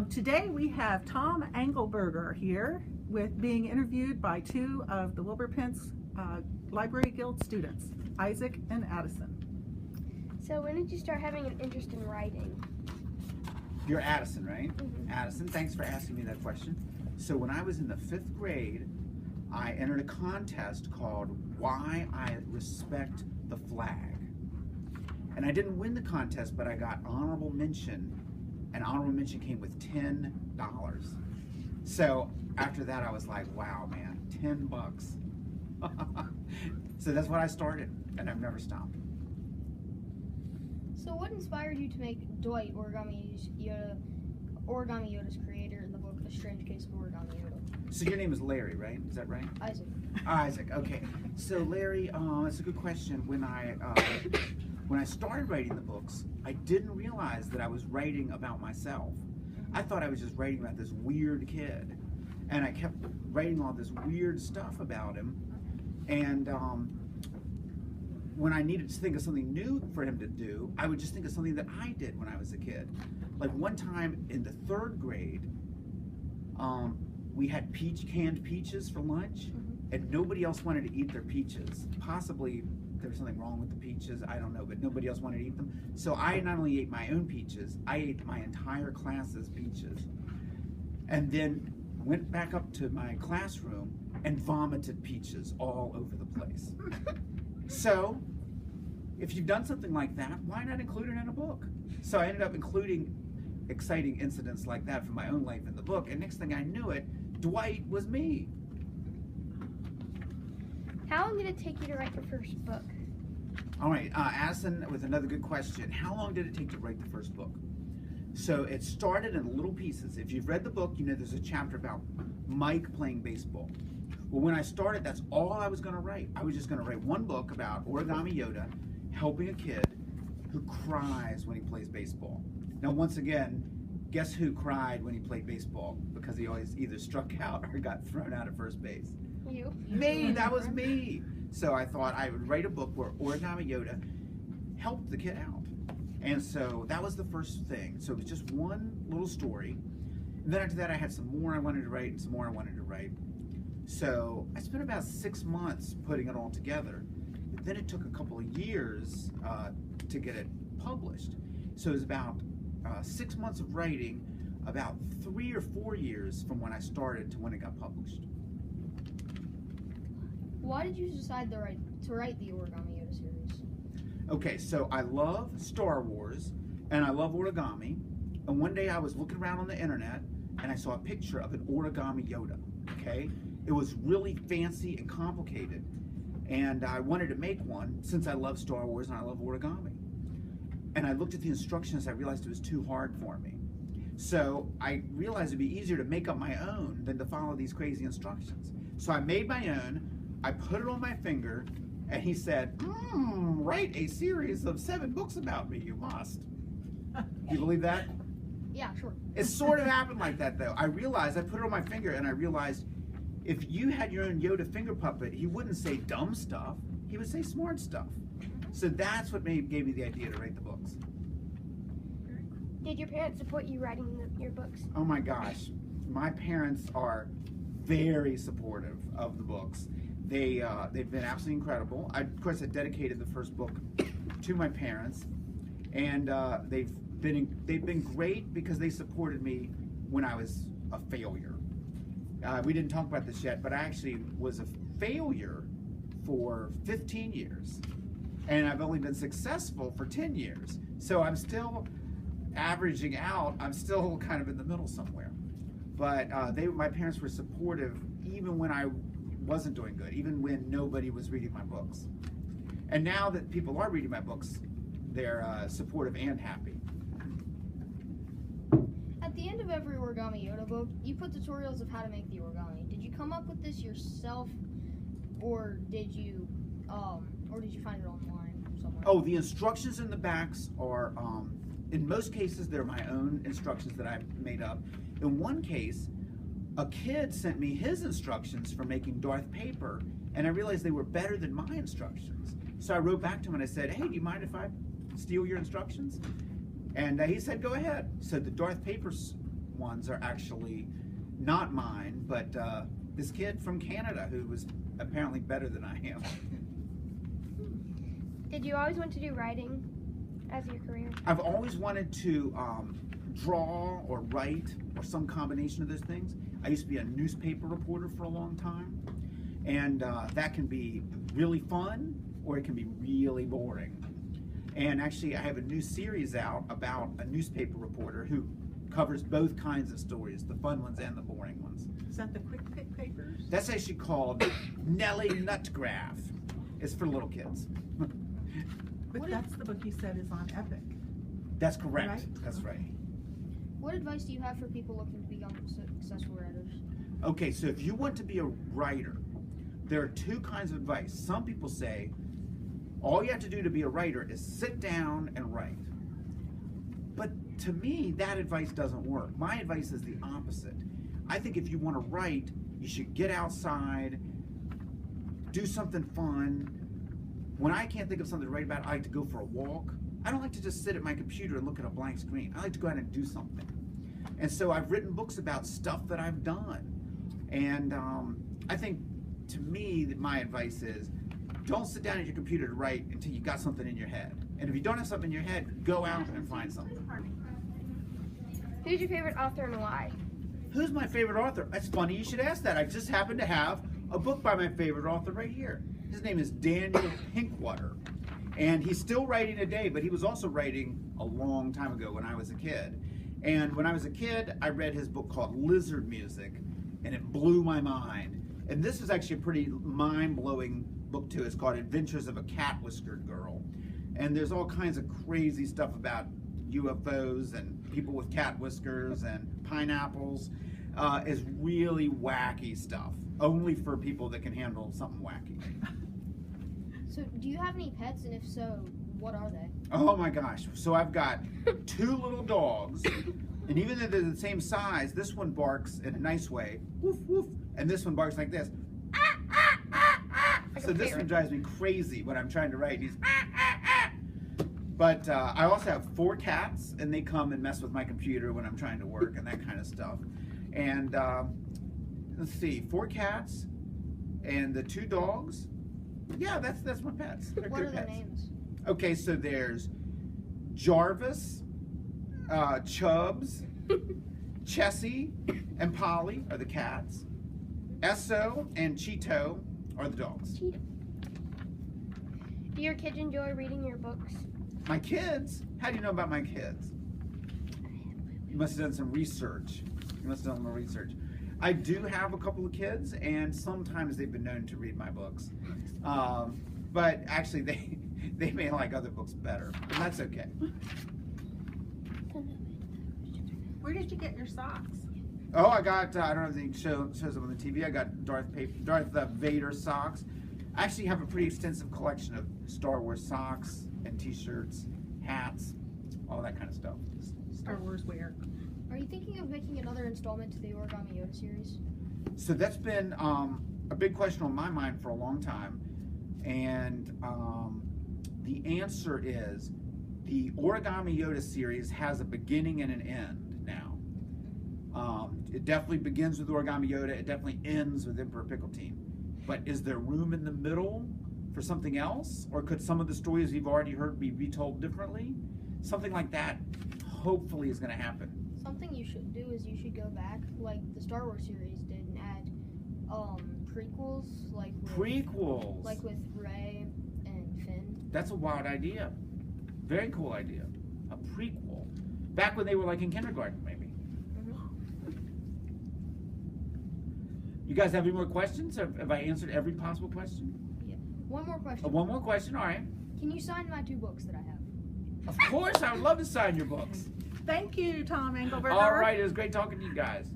Today we have Tom Angelberger here with being interviewed by two of the Wilbur Pence Library Guild students, Isaac and Addison. So when did you start having an interest in writing? You're Addison, right? Mm-hmm. Addison, thanks for asking me that question. So when I was in the 5th grade, I entered a contest called Why I Respect the Flag. And I didn't win the contest, but I got honorable mention, and honorable mention came with $10. So after that, I was like, wow, man, $10. So that's what I started, and I've never stopped. So what inspired you to make Dwight, Origami Yoda's creator, in the book A Strange Case of Origami Yoda? So your name is Larry, right? Is that right? Isaac. Isaac, okay. So Larry, that's a good question. When I started writing the books, I didn't realize that I was writing about myself. I thought I was just writing about this weird kid. And I kept writing all this weird stuff about him. And when I needed to think of something new for him to do, I would just think of something that I did when I was a kid. Like one time in the 3rd grade, we had canned peaches for lunch, and nobody else wanted to eat their peaches. Possibly there was something wrong with the peaches, I don't know, but nobody else wanted to eat them. So I not only ate my own peaches, I ate my entire class's peaches. And then went back up to my classroom and vomited peaches all over the place. So, if you've done something like that, why not include it in a book? So I ended up including exciting incidents like that from my own life in the book, and next thing I knew it, Dwight was me. How long did it take you to write your first book? All right, Addison, with another good question. How long did it take to write the first book? So it started in little pieces. If you've read the book, you know there's a chapter about Mike playing baseball. Well, when I started, that's all I was going to write. I was just going to write one book about Origami Yoda helping a kid who cries when he plays baseball. Now, once again, guess who cried when he played baseball? Because he always either struck out or got thrown out at first base. You. Me, that was me. So I thought I would write a book where Origami Yoda helped the kid out. And so that was the first thing. So it was just one little story. And then after that, I had some more I wanted to write and some more I wanted to write. So I spent about 6 months putting it all together. But then it took a couple of years to get it published. So it was about 6 months of writing, about 3 or 4 years from when I started to when it got published. Why did you decide to write the Origami Yoda series? Okay, so I love Star Wars and I love origami. And one day I was looking around on the internet and I saw a picture of an origami Yoda. Okay, it was really fancy and complicated, and I wanted to make one since I love Star Wars and I love origami. And I looked at the instructions, I realized it was too hard for me. So I realized it'd be easier to make up my own than to follow these crazy instructions. So I made my own, I put it on my finger, and he said, write a series of 7 books about me, you must. You believe that? Yeah, sure. It sort of happened like that, though. I realized, I put it on my finger, and I realized if you had your own Yoda finger puppet, he wouldn't say dumb stuff, he would say smart stuff. So that's what gave me the idea to write the books. Did your parents support you writing your books? Oh my gosh, my parents are very supportive of the books. They've been absolutely incredible. Of course, I dedicated the first book to my parents, and they've been great because they supported me when I was a failure. We didn't talk about this yet, but I actually was a failure for 15 years, and I've only been successful for 10 years. So I'm still averaging out. I'm still kind of in the middle somewhere. But my parents were supportive even when I wasn't doing good, even when nobody was reading my books. And now that people are reading my books, they're supportive and happy. At the end of every Origami Yoda book, you put tutorials of how to make the origami. Did you come up with this yourself, or did you find it online somewhere? Oh, the instructions in the backs are, in most cases, they're my own instructions that I made up. In one case, a kid sent me his instructions for making Darth paper, and I realized they were better than my instructions. So I wrote back to him and I said, hey, do you mind if I steal your instructions? And he said, go ahead. So the Darth paper ones are actually not mine, but this kid from Canada who was apparently better than I am. Did you always want to do writing as your career? I've always wanted to draw or write or some combination of those things. I used to be a newspaper reporter for a long time, and that can be really fun or it can be really boring. And actually, I have a new series out about a newspaper reporter who covers both kinds of stories, the fun ones and the boring ones. Is that the Quick Pick Papers? That's actually called Nellie Nutgraph. It's for little kids. But that's the book you said is on Epic. That's correct. Right? That's right. What advice do you have for people looking to become successful writers? Okay, so if you want to be a writer, there are two kinds of advice. Some people say, all you have to do to be a writer is sit down and write. But to me, that advice doesn't work. My advice is the opposite. I think if you want to write, you should get outside, do something fun. When I can't think of something to write about, I like to go for a walk. I don't like to just sit at my computer and look at a blank screen. I like to go out and do something. And so I've written books about stuff that I've done. And I think, to me, that my advice is, don't sit down at your computer to write until you got something in your head. And if you don't have something in your head, go out and find something. Who's your favorite author and why? Who's my favorite author? It's funny you should ask that. I just happen to have a book by my favorite author right here. His name is Daniel Pinkwater. And he's still writing today, but he was also writing a long time ago when I was a kid. And when I was a kid, I read his book called Lizard Music, and it blew my mind. And this is actually a pretty mind-blowing book too. It's called Adventures of a Cat-Whiskered Girl. And there's all kinds of crazy stuff about UFOs and people with cat whiskers and pineapples. It's really wacky stuff, only for people that can handle something wacky. So, do you have any pets, and if so, what are they? Oh my gosh. So I've got two little dogs, and even though they're the same size, this one barks in a nice way, woof, woof, and this one barks like this. Like So this one drives me crazy when I'm trying to write. He's But I also have 4 cats, and they come and mess with my computer when I'm trying to work and that kind of stuff. And let's see, 4 cats and the 2 dogs. Yeah, that's my pets. They're What good are their pets. names? Okay, so there's Jarvis, Chubbs, Chessie, and Polly are the cats. Esso and Cheeto are the dogs. Do your kids enjoy reading your books? My kids? How do you know about my kids? You must have done some research. I do have a couple of kids, and sometimes they've been known to read my books. But actually, they may like other books better, but that's okay. Where did you get your socks? Oh, I got, I don't know if it shows them on the TV, I got Darth Vader socks. I actually have a pretty extensive collection of Star Wars socks and t-shirts, hats, all that kind of stuff. Star Wars wear. Are you thinking of making another installment to the Origami Yoda series? So that's been a big question on my mind for a long time. And the answer is the Origami Yoda series has a beginning and an end now. It definitely begins with Origami Yoda. It definitely ends with Emperor Pickletine. But is there room in the middle for something else? Or could some of the stories you've already heard be retold differently? Something like that hopefully is going to happen. Something you should do is you should go back, like the Star Wars series did, and add prequels, like with Rey and Finn. That's a wild idea. Very cool idea. A prequel. Back when they were like in kindergarten, maybe. You guys have any more questions? Have I answered every possible question? Yeah. One more question. One more question, all right. Can you sign my 2 books that I have? Of course, I would love to sign your books. Thank you, Tom Angelberger. All right, it was great talking to you guys.